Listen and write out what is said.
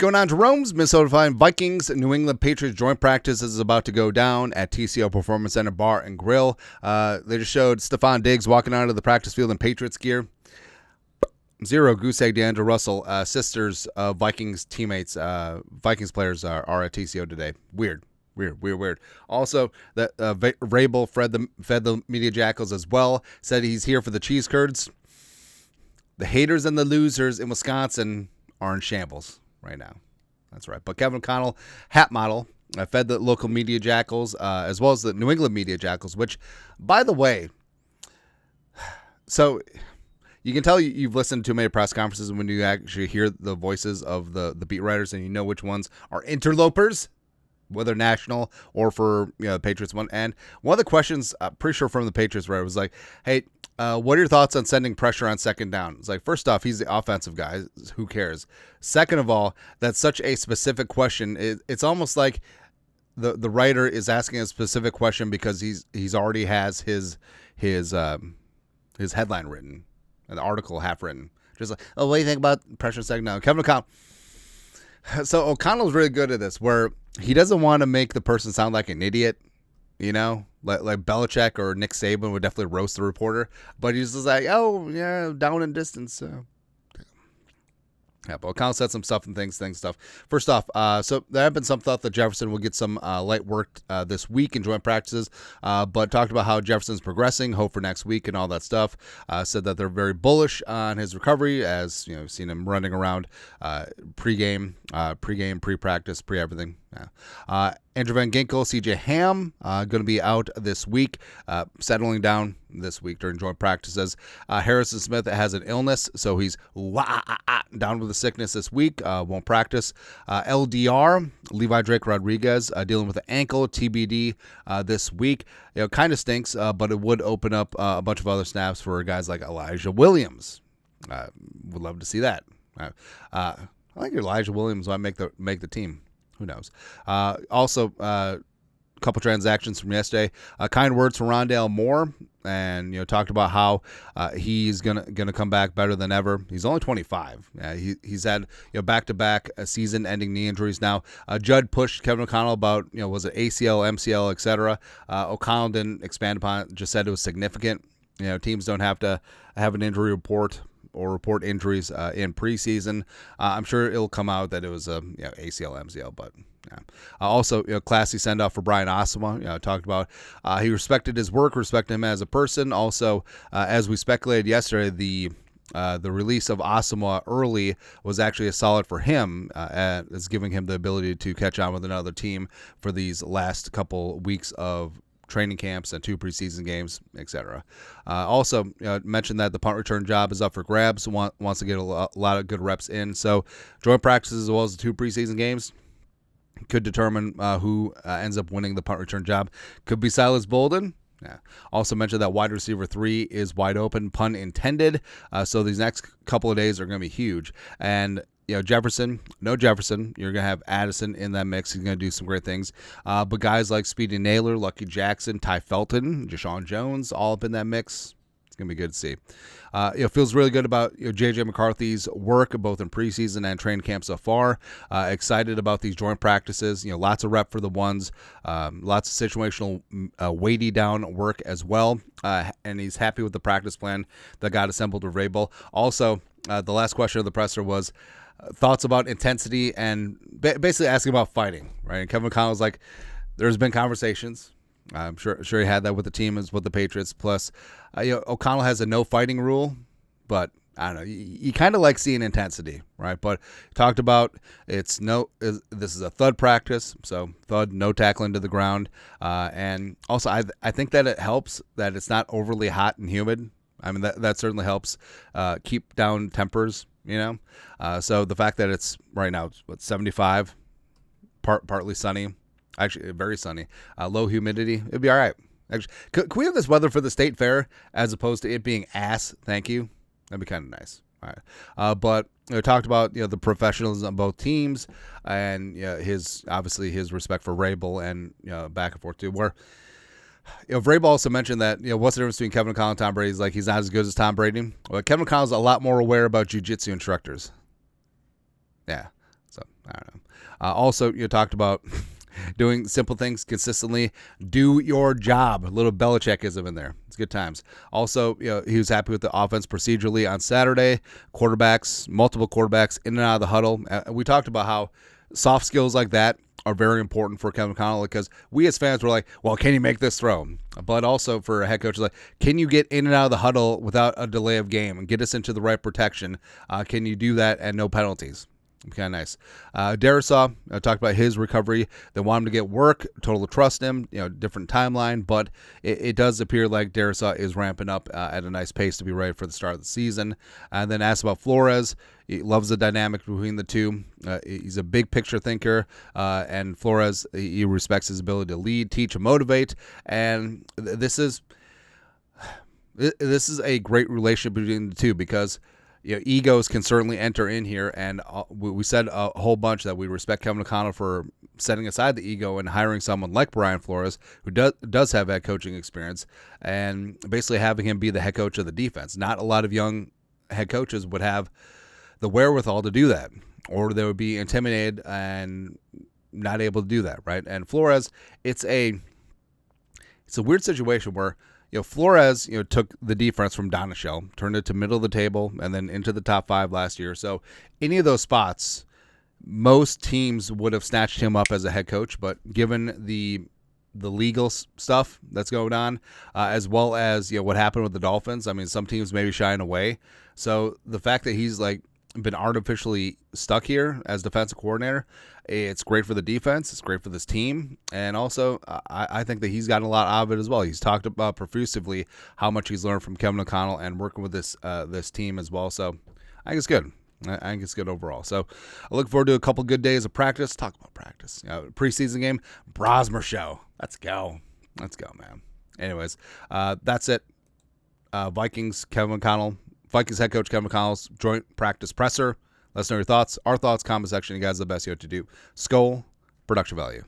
going on, Jerome's Minnesota Vikings New England Patriots joint practice is about to go down at TCO Performance Center Bar and Grill. They just showed Stephon Diggs walking out of the practice field in Patriots gear. Zero goose egg D'Angelo Russell, sisters of Vikings teammates, Vikings players are at TCO today. Weird. Also, that Vrabel fed the media jackals as well. Said he's here for the cheese curds. The haters and the losers in Wisconsin are in shambles right now. That's right. But Kevin O'Connell, hat model, fed the local media jackals as well as the New England media jackals, which, by the way, so you can tell you've listened to many press conferences when you actually hear the voices of the beat writers and you know which ones are interlopers, whether national or for the Patriots one. And one of the questions, pretty sure from the Patriots writer, was like, hey, what are your thoughts on sending pressure on second down? It's like, first off, he's the offensive guy. Who cares? Second of all, that's such a specific question. It's almost like the writer is asking a specific question because he's already has his headline written and the article half written. Just like, what do you think about pressure second down? Kevin O'Connell. So O'Connell's really good at this, where he doesn't want to make the person sound like an idiot, like Belichick or Nick Saban would definitely roast the reporter, but he's just like, oh yeah, down in distance. Yeah, but O'Connell said some stuff and things stuff. First off, so there have been some thought that Jefferson will get some light work this week in joint practices, but talked about how Jefferson's progressing, hope for next week and all that stuff. Said that they're very bullish on his recovery, as seen him running around pre-game, pre-practice, pre-everything. Yeah. Andrew Van Ginkel, CJ Ham, going to be out this week, settling down this week during joint practices. Harrison Smith has an illness, so he's down with the sickness this week, won't practice. LDR, Levi Drake Rodriguez, dealing with an ankle, TBD this week. Kind of stinks, but it would open up a bunch of other snaps for guys like Elijah Williams. Would love to see that. I think Elijah Williams might make the team. Who knows? Also, a couple transactions from yesterday. Kind words from Rondale Moore, and talked about how he's gonna come back better than ever. He's only 25. He's had back-to-back season-ending knee injuries now. Judd pushed Kevin O'Connell about was it ACL, MCL, etc. O'Connell didn't expand upon it. Just said it was significant. Teams don't have to have an injury report or report injuries in preseason. I'm sure it'll come out that it was a ACL, MCL, but yeah. Also, classy send off for Brian Asamoah. Talked about he respected his work, respected him as a person. Also, as we speculated yesterday, the release of Asamoah early was actually a solid for him, as giving him the ability to catch on with another team for these last couple weeks of training camps and 2 preseason games, etc. Also, mentioned that the punt return job is up for grabs. Wants to get a lot of good reps in. So, joint practices as well as the 2 preseason games could determine who ends up winning the punt return job. Could be Silas Bolden. Yeah. Also mentioned that wide receiver 3 is wide open, pun intended. So these next couple of days are going to be huge. And Jefferson, you're going to have Addison in that mix. He's going to do some great things. But guys like Speedy Naylor, Lucky Jackson, Ty Felton, Deshaun Jones, all up in that mix. It's going to be good to see. Feels really good about JJ McCarthy's work, both in preseason and training camp so far. Excited about these joint practices. Lots of rep for the ones. Lots of situational weighty down work as well. And he's happy with the practice plan that got assembled with Vrabel. Also, the last question of the presser was, thoughts about intensity and basically asking about fighting, right? And Kevin O'Connell was like, there's been conversations. I'm sure he had that with the team as with the Patriots. Plus, O'Connell has a no fighting rule, but I don't know. You kind of like seeing intensity, right? But talked about this is a thud practice, so thud, no tackling to the ground, and also I think that it helps that it's not overly hot and humid. I mean that certainly helps keep down tempers. So the fact that it's right now, it's 75, partly sunny, actually very sunny, low humidity, it'd be all right. Actually, could we have this weather for the state fair as opposed to it being ass? Thank you. That'd be kind of nice. All right. But talked about the professionalism on both teams and his respect for Vrabel and back and forth too. Where Vrabel also mentioned that what's the difference between Kevin O'Connell and Tom Brady? He's like, he's not as good as Tom Brady. Well, Kevin O'Connell's a lot more aware about jiu-jitsu instructors. Yeah. So I don't know. Also, you talked about doing simple things consistently. Do your job. A little Belichickism in there. It's good times. Also, he was happy with the offense procedurally on Saturday. Quarterbacks, multiple quarterbacks in and out of the huddle. We talked about how soft skills like that are very important for Kevin O'Connell, because we as fans were like, well, can you make this throw? But also for a head coach, like, can you get in and out of the huddle without a delay of game and get us into the right protection? Can you do that and no penalties? Kind of nice. Darisaw talked about his recovery. They want him to get work. Total trust him. Different timeline, but it does appear like Darisaw is ramping up at a nice pace to be ready for the start of the season. And then asked about Flores. He loves the dynamic between the two. He's a big picture thinker, and Flores, he respects his ability to lead, teach, and motivate. And this is a great relationship between the two, because egos can certainly enter in here, and we said a whole bunch that we respect Kevin O'Connell for setting aside the ego and hiring someone like Brian Flores, who does have head coaching experience, and basically having him be the head coach of the defense. Not a lot of young head coaches would have the wherewithal to do that, or they would be intimidated and not able to do that, right? And Flores, it's a weird situation where Flores, took the defense from Donishell, turned it to middle of the table, and then into the top 5 last year. So any of those spots, most teams would have snatched him up as a head coach. But given the legal stuff that's going on, as well as what happened with the Dolphins, I mean, some teams may be shying away. So the fact that he's been artificially stuck here as defensive coordinator, it's great for the defense, it's great for this team, and also I think that he's gotten a lot out of it as well. He's talked about profusively how much he's learned from Kevin O'Connell and working with this team as well. So I think it's good. I think it's good overall. So I look forward to a couple good days of practice. Talk about practice. Preseason game, Brosmer show. Let's go, man. Anyways, that's it. Vikings head coach Kevin O'Connell's joint practice presser. Let us know your thoughts. Our thoughts, comment section. You guys are the best you have to do. Skol, production value.